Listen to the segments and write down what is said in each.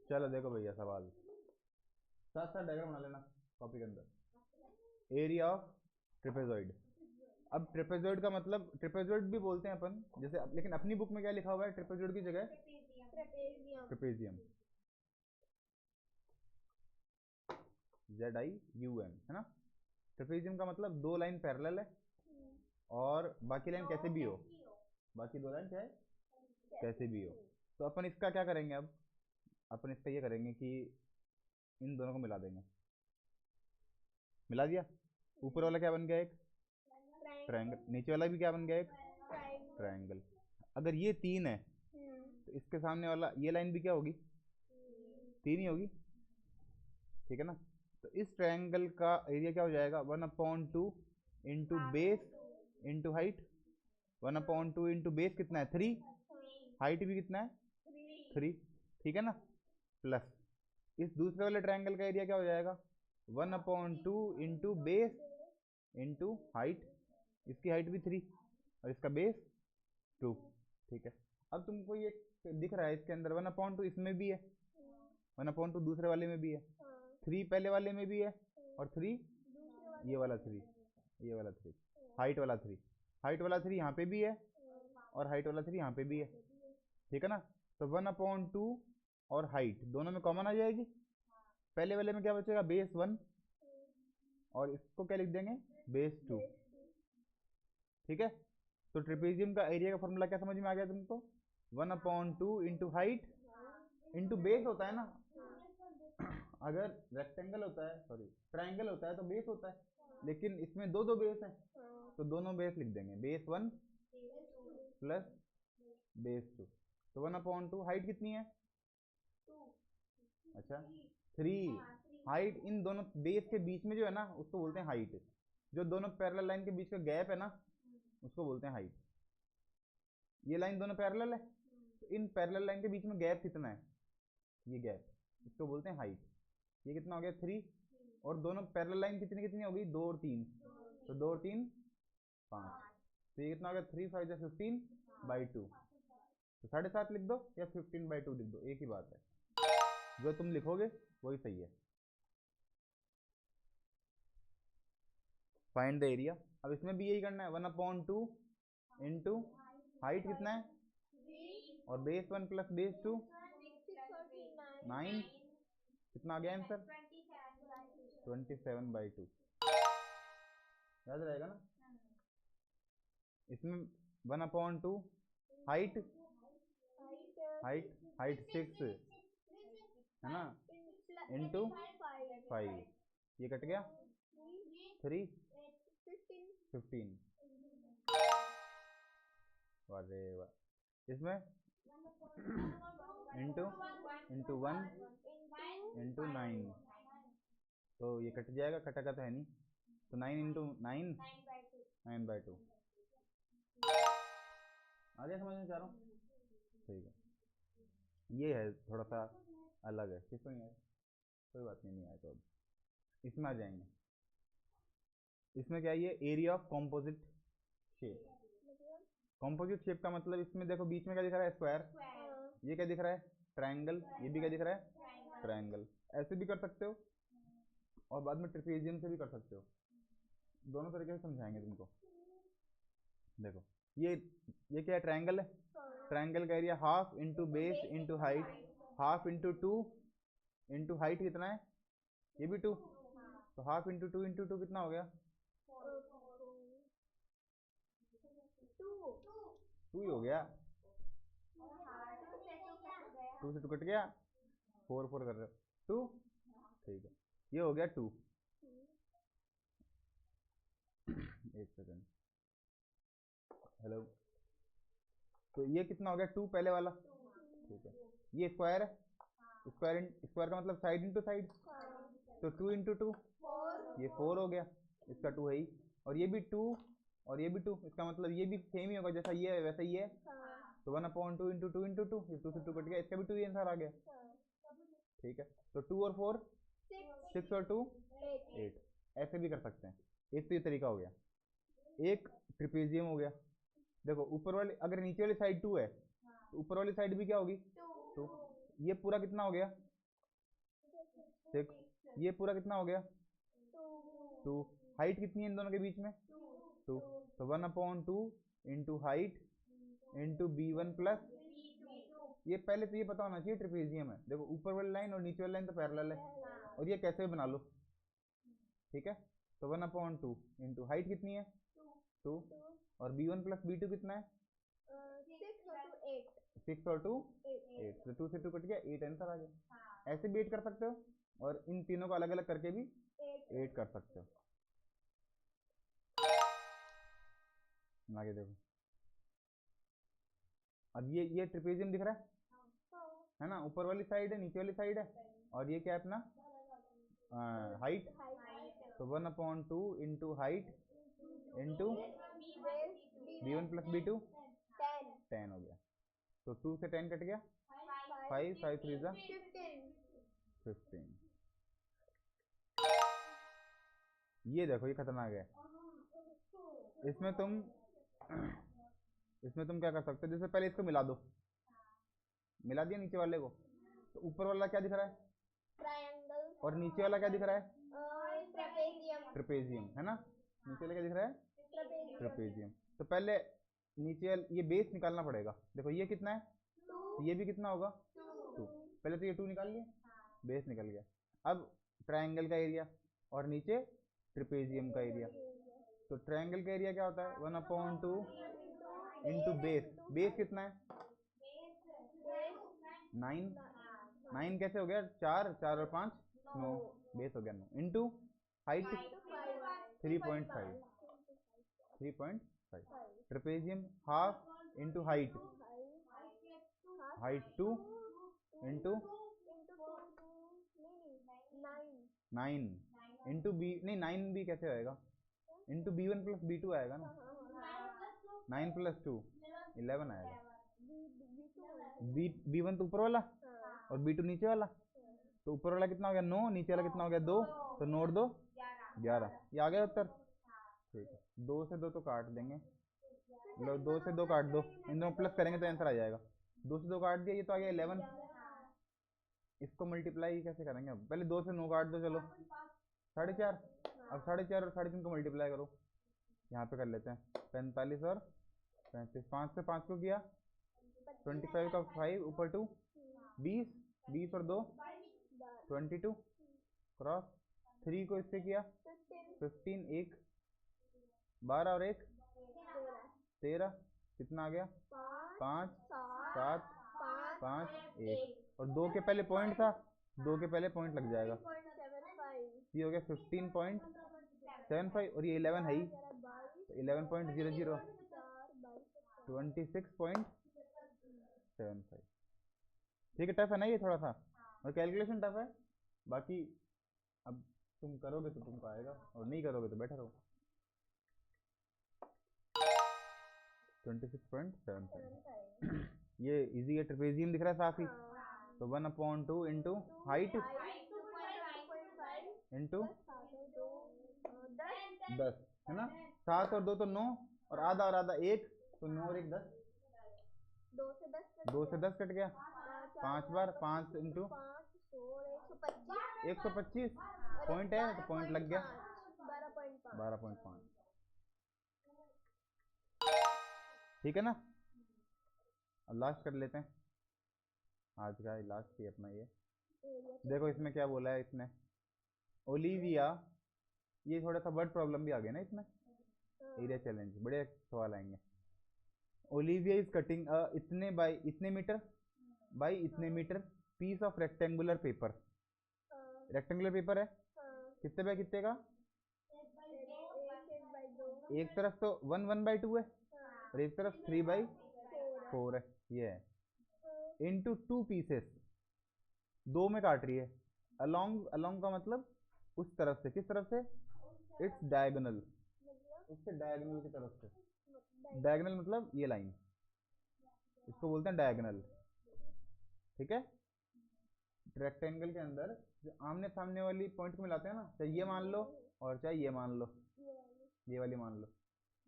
चलो देखो भैया सवाल, साथ साथ डायग्राम बना लेना कॉपी के अंदर। Area of trapezoid. अब ट्रेपेजॉइड का मतलब ट्रेपेजॉइड भी बोलते हैं अपन जैसे, लेकिन अपनी बुक में क्या लिखा हुआ है ट्रेपेजॉइड की जगह? ट्रेपेजियम। ZIUM है ना। ट्रेपेजियम का मतलब दो लाइन पैरेलल है और बाकी लाइन कैसे भी हो, बाकी दो लाइन चाहे कैसे भी हो। तो अपन इसका क्या करेंगे अब, अपन इसका ये करेंगे कि इन दोनों को मिला देंगे। मिला दिया, ऊपर वाला क्या बन गया? एक ट्रायंगल। नीचे वाला भी क्या बन गया? एक ट्रायंगल। अगर ये तीन है तो इसके सामने वाला ये लाइन भी क्या होगी? तीन ही होगी, ठीक है ना। तो इस ट्रायंगल का एरिया क्या हो जाएगा? 1/2 into base into height. 1/2 into base कितना है? 3। हाइट भी कितना है? 3, ठीक है ना। प्लस इस दूसरे वाले ट्रायंगल का एरिया क्या हो जाएगा? 1/2 इंटू बेस इंटू हाइट। इसकी हाइट भी 3 और इसका बेस 2, ठीक है। अब तुमको ये दिख रहा है इसके अंदर 1/2 इसमें भी है, 1/2 दूसरे वाले में भी है, 3 पहले वाले में भी है और 3 ये वाला 3, ये वाला 3, हाइट वाला 3, हाइट वाला 3 यहाँ पे भी है और हाइट वाला 3 यहाँ पे भी है, ठीक है ना। तो 1/2 और हाइट दोनों में कॉमन आ जाएगी। पहले वाले में क्या बचेगा? बेस 1 और इसको क्या लिख देंगे? बेस 2, ठीक है। तो ट्रेपेजियम का एरिया का फॉर्मूला क्या समझ में आ गया तुमको? 1/2 इंटू हाइट इंटू बेस होता है ना। अगर रेक्टेंगल होता है, सॉरी ट्रायंगल होता है तो बेस होता है, लेकिन इसमें दो दो बेस है तो दोनों बेस लिख देंगे, बेस 1 प्लस बेस 2। तो 1/2 हाइट कितनी है? अच्छा 3। हाइट इन दोनों बेस के बीच में जो है ना उसको बोलते हैं हाइट। जो दोनों पैरेलल लाइन के बीच का गैप है ना उसको बोलते हैं हाइट। ये लाइन दोनों पैरेलल है तो इन पैरेलल लाइन के बीच में गैप कितना है? ये गैप, इसको बोलते हैं हाइट। ये कितना हो गया? 3। और दोनों पैरेलल लाइन कितनी कितनी होगी? 2 और 3, तो 2 और 3 5। तो ये कितना हो गया? 3 5 या 15/2। तो 7.5 लिख दो या 15/2 लिख दो, एक ही बात है, जो तुम लिखोगे वही सही है। Find the area. अब इसमें भी यही करना है, 1/2 इंटू हाइट कितना है और बेस 1 प्लस बेस 2 9। कितना आ गया आंसर? 27/2। याद रहेगा ना। इसमें 1/2 हाइट, हाइट हाइट 6 है ना इंटू 5, ये कट गया 3 15। अरे वाह। इसमें इंटू इंटू 1 इंटू 9, तो ये कट जाएगा, कटा तो है नहीं, तो 9 इंटू 9 9/2। आगे समझना चाह रहा हूँ, ठीक है। ये है थोड़ा सा अलग है, किसको नहीं आया कोई बात नहीं, नहीं आया तो अब इसमें आ जाएंगे। इसमें क्या है? ये area of composite shape. Composite shape का मतलब इसमें देखो बीच में क्या दिख रहा है? स्क्वायर। ये क्या दिख रहा है? ट्रायंगल। ये भी क्या दिख रहा है? ट्रायंगल। ऐसे भी कर सकते हो और बाद में ट्रेपेजियम से भी कर सकते हो, दोनों तरीके से समझाएंगे तुमको। देखो ये क्या है? ट्रायंगल है। ट्रायंगल का area half into base into height, half into 2 into height कितना है? ये भी 2, तो हाफ इंटू 2 इंटू 2 कितना हो गया? 2 ही हो गया, 2 से 2 कट गया, 4 4 कर रहे हो 2, ठीक है। ये हो गया 2। एक सेकेंड, हेलो। तो ये कितना हो गया? 2 पहले वाला, ठीक है। ये स्क्वायर है, स्क्वायर स्क्वायर का मतलब साइड इंटू साइड, तो 2 इंटू 2 ये 4 हो गया, इसका 2 है ही। और ये भी 2 और ये भी 2, इसका मतलब ये भी सेम ही होगा, जैसा ये है वैसा ही है। तो 1/2 इंटू 2 इंटू 2, ये 2 से 2 कट गया, इसका भी 2 ही आंसर आ गया, ठीक है। तो 2 और 4 6 और 2 8। ऐसे भी कर सकते हैं। एक तो ये तरीका हो गया, एक ट्रिपेजियम हो गया। देखो ऊपर वाली, अगर नीचे वाली साइड 2 है तो ऊपर वाली साइड भी क्या होगी? 2। ये पूरा कितना हो गया? 6, ये पूरा कितना हो गया 2। हाइट कितनी है इन दोनों के बीच में 2, तो 1/2 into height into B1 plus, ये पहले तो ये पता होना चाहिए ट्रिपेजियम है। देखो ऊपर वाली लाइन और नीचे वाली लाइन तो पैरेलल है, और ये कैसे भी बना लो, ठीक है। तो 1/2 इंटू हाइट कितनी है 2, और B1 प्लस B2 कितना है 6 और 2 8, तो 2 से 2 कट गया, 8 आंसर आ गया। ऐसे भी 8 कर सकते हो, और इन तीनों को अलग अलग करके भी 8 कर सकते हो। आगे देखो, अब ये ट्रिपेजियम दिख रहा है ना, ऊपर वाली साइड है नीचे वाली साइड है, और ये क्या है अपना हाइट, तो 1/2 into height into B1 plus B2 10 हो गया, तो 2 से 10 कट गया, 5 5 3 जा 15। ये देखो ये खतरनाक है। इसमें तुम क्या कर सकते हो, जैसे पहले इसको मिला दो, मिला दिया नीचे वाले को, तो ऊपर वाला क्या दिख रहा है ट्रायंगल, और नीचे वाला क्या दिख रहा है ट्रेपेजियम है ना। नीचे वाला क्या दिख रहा है ट्रेपेजियम। तो पहले नीचे ये बेस निकालना पड़ेगा। देखो ये कितना है, तो ये भी कितना होगा 2, पहले तो ये 2 निकाल लिया, बेस निकल गया। अब ट्रायंगल का एरिया और नीचे ट्रेपेजियम का एरिया, तो ट्रायंगल का एरिया क्या होता है 1/2 इंटू बेस, बेस कितना है 9, 9 कैसे हो गया 4 4 और 5 9, बेस हो गया 9, into height 3.5 trapezium half into height 2 into 9 into B, नहीं 9 भी कैसे आएगा, इंटू B1 प्लस B2 आएगा ना, 9 प्लस 2 11 आएगा। B1 तो ऊपर वाला और B2 नीचे वाला, तो ऊपर वाला कितना हो गया 9, नीचे वाला कितना हो गया 2, तो 9 और 2 11, ये आ गया उत्तर। ठीक है, 2 से 2 तो काट देंगे, लो 2 से 2 काट दो, इन दोनों प्लस करेंगे तो आंसर आ जाएगा। 2 से 2 काट दिया, ये तो आ गया 11। इसको मल्टीप्लाई कैसे करेंगे, अब पहले 2 से 9 काट दो, चलो 4.5, अब 4.5 और 3.5 को मल्टीप्लाई करो, यहाँ पे कर लेते हैं 45 और 35, 5 से 5 को किया 25 का 5 ऊपर 2 20, 20 और 2 22 क्रॉस 3 को इससे किया 15, 1 12 और 1 13, कितना आ गया 5 7 5 1, और 2 के पहले पॉइंट था, 2 के पहले पॉइंट लग जाएगा, ये हो गया 15.75, और ये 11 है ही, तो 11.00 26.75। ठीक है, टफ है ना ये थोड़ा सा, और कैलकुलेशन टफ है, बाकी अब तुम करोगे तो तुमको आएगा, और नहीं करोगे तो बैठे रहो। 26.75 ये इजी है, ट्रेपेजियम दिख रहा है साफ ही, तो 1/2 इंटू हाइट इंटू 10 है ना, 7 और 2 तो 9, और आधा 1, तो 9 और 1 10, 2 से 10 कट गया, 5 बार 5 इंटू 125, पॉइंट है तो पॉइंट लग गया 12.5। ठीक है ना, अब लास्ट कर लेते हैं, आज का लास्ट ही अपना ये। देखो इसमें क्या बोला है इसने, ओलिविया, ये थोड़ा सा वर्ड प्रॉब्लम भी आ गया ना इसमें, एरिया चैलेंज, बड़े सवाल आएंगे। ओलिविया इज कटिंग इतने बाई इतने मीटर बाई इतने metre piece of rectangular paper, rectangular paper है कितने बाय कितने का, एक तरफ तो 1/2 है, और एक तरफ 3/4 है, ये है, इंटू 2 पीसेस, 2 में काट रही है, अलोंग, अलोंग का मतलब उस तरफ से, किस तरफ से, इट्स डायगोनल, उससे डायगोनल की तरफ से, डायगोनल मतलब ये लाइन, इसको बोलते हैं डायगोनल। ठीक है, रेक्टेंगल के अंदर जो आमने सामने वाली पॉइंट को मिलाते हैं ना, चाहे ये मान लो और चाहे ये मान लो, ये वाली मान लो,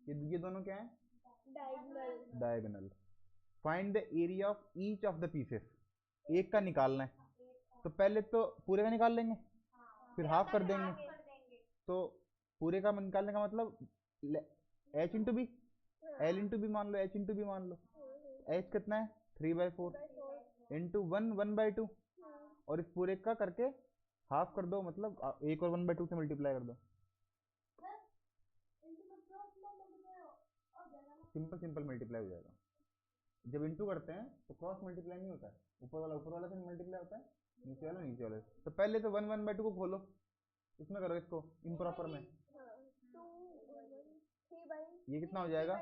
ये दोनों क्या है diagonal. Find the area of each of the pieces, एक का निकालना है, तो पहले तो पूरे का निकाल लेंगे, फिर हाफ कर देंगे। तो पूरे का निकालने का मतलब H into B, L into B मान लो, एच इंटू बी मान लो। एच कितना है 3/4 इंटू 1/2, और इस पूरे का करके हाफ कर दो, मतलब एक और 1/2 से मल्टीप्लाई कर दो। सिंपल सिंपल मल्टीप्लाई हो जाएगा। जब इंटू करते हैं तो क्रॉस मल्टीप्लाई नहीं होता है, ऊपर वाला से मल्टीप्लाई होता है, नीचे वाला नीचे वाले से। तो पहले तो 1/2 को खोलो, इसमें करो इसको इम्प्रॉपर में। ये कितना हो जाएगा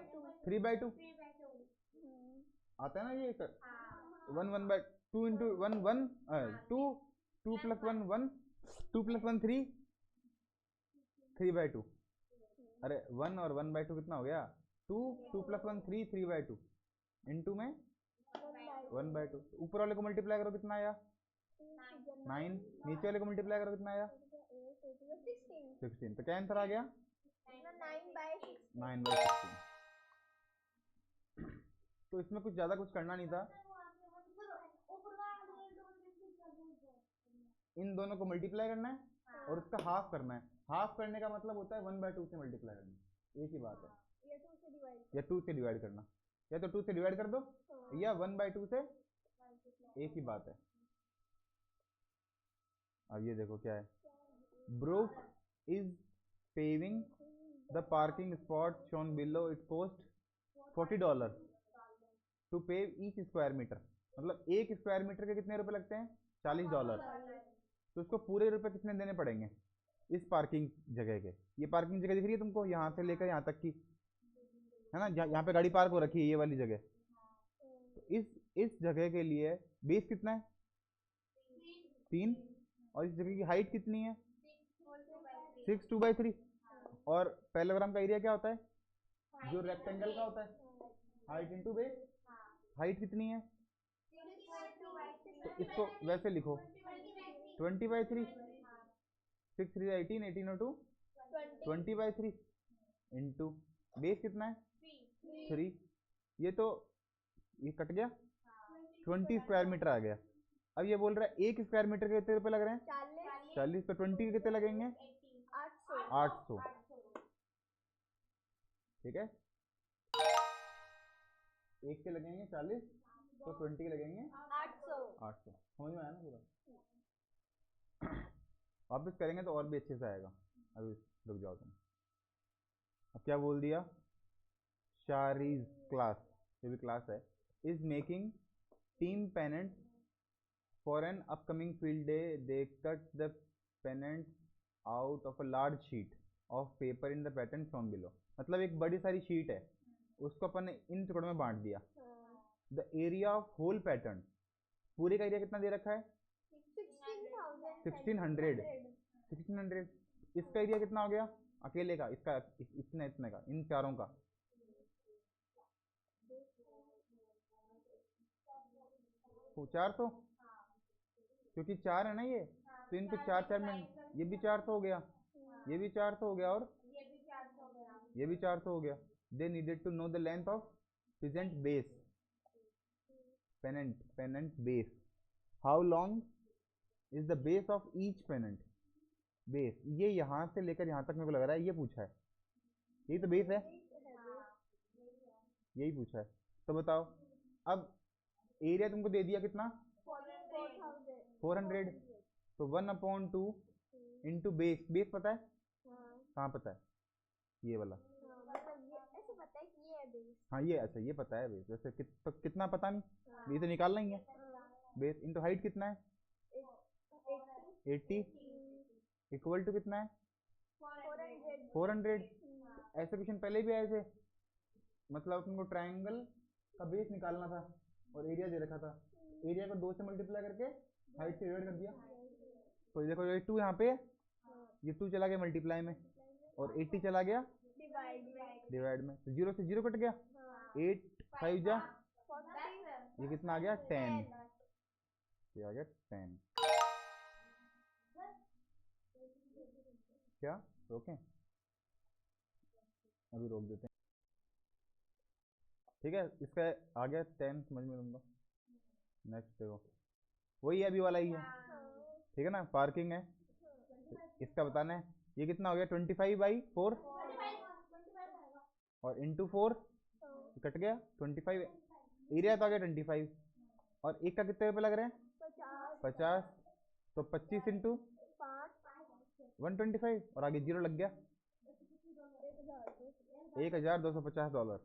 3/2 आता है ना ये। 1/2 इंटू 2, 2 + 1 1, 2 + 1 3, 3/2। अरे 1 और 1/2 कितना हो गया 2, 2 + 1 3, 3/2 इंटू में 1/2। ऊपर वाले को मल्टीप्लाई करो कितना आया 9, नीचे वाले को मल्टीप्लाई करो कितना आया 16। तो क्या आंसर आ गया 9/16। तो इसमें कुछ ज्यादा कुछ करना नहीं था, इन दोनों को मल्टीप्लाई करना है और उसका हाफ करना है। हाफ करने का मतलब होता है 1/2 से मल्टीप्लाई करना, एक ही बात है। या 2 से डिवाइड करना, या तो 2 से डिवाइड कर दो या 1/2 से, एक ही बात है। अब ये देखो क्या है, Brook is paving the parking spot shown below, it cost $40 to pave each square metre. मतलब एक स्क्वायर मीटर के कितने रुपए लगते हैं $40। तो उसको पूरे रुपए कितने देने पड़ेंगे इस पार्किंग जगह के। ये पार्किंग जगह दिख रही है तुमको, यहाँ से लेकर यहाँ तक की, है ना, यहाँ पे गाड़ी पार्क हो रखी है ये वाली जगह। तो इस जगह के लिए बेस कितना है 3, और इस जगह की हाइट कितनी है 6 2/3। और पैरेललोग्राम का एरिया क्या होता है जो रेक्टेंगल का होता है, हाइट इंटू बेस। हाइट कितनी है, तो इसको वैसे लिखो 20/3, 6 3 18, 18 और 2 20/3 इंटू बेस कितना है 3। ये तो ये कट गया, 20 स्क्वायर मीटर आ गया। अब ये बोल रहा है एक स्क्वायर मीटर के कितने रुपए लग रहे हैं 40। तो 20 के कितने लगेंगे 800। ठीक है, एक के लगेंगे 40, तो 20 के लगेंगे 800। समझ में आया ना पूरा। वापस करेंगे तो और भी अच्छे से आएगा। अभी रुक जाओ तुम। अब क्या बोल दिया, शारीज क्लास, जो भी क्लास है, is making team pennant for an upcoming field day. They cut the pennant out of a large sheet of paper in the pattern shown below. मतलब एक बड़ी सारी शीट है, उसको अपन ने इन टुकड़ों में बांट दिया। The area of whole pattern, पूरे का एरिया कितना दे रखा है 1600। इसका एरिया कितना हो गया अकेले का, इसका इतने का, इन चारों का तो 400, क्योंकि 4 है ना ये, तो इनको 4 4 में, ये भी 400 हो गया, ये भी 400 हो गया, और ये भी 400 हो गया। They needed to know the length of present base, pennant base, how long is the base of each pennant. Base ये यहाँ से लेकर यहाँ तक मेरे को लग रहा है ये पूछा है, यही तो बेस है, यही पूछा है। तो बताओ, अब एरिया तुमको दे दिया कितना 400, तो 1/2 इंटू बेस। बेस पता है कहाँ पता है, ये वाला। हाँ ये अच्छा ये पता है बेस, वैसे तो कितना पता नहीं, ये तो निकालना ही है। बेस इंटू हाइट कितना है 80, इक्वल टू कितना है 400। ऐसे क्वेश्चन पहले भी आए थे, मतलब तुमको ट्राइंगल का बेस निकालना था और एरिया दे रखा था, एरिया को 2 से मल्टीप्लाई करके हाइट से डिवाइड कर दिया। तो ये देखो ये 2 यहाँ पे है, ये 2 चला गया मल्टीप्लाई में, और 80 चला गया डिवाइड में, तो 0 से 0 कट गया, 8 5 जा, ये कितना आ गया 10, ये आ गया 10। क्या रोकें, अभी रोक देते हैं। ठीक है, इसका आ गया 10 समझ में तुमको। नेक्स्ट देखो, वही अभी वाला ही है, ठीक है ना, पार्किंग है। इसका बताना है। ये कितना हो गया 25/4 और इंटू 4 कट गया 25। एरिया तो आ गया 25 और एक का कितने रुपए लग रहे हैं 50। तो 25 इंटू 125 और आगे जीरो लग गया $1250।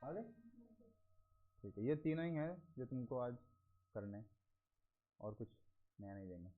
आगे ठीक है, ये तीनों ही हैं जो तुमको आज करने हैं और कुछ नया नहीं देंगे।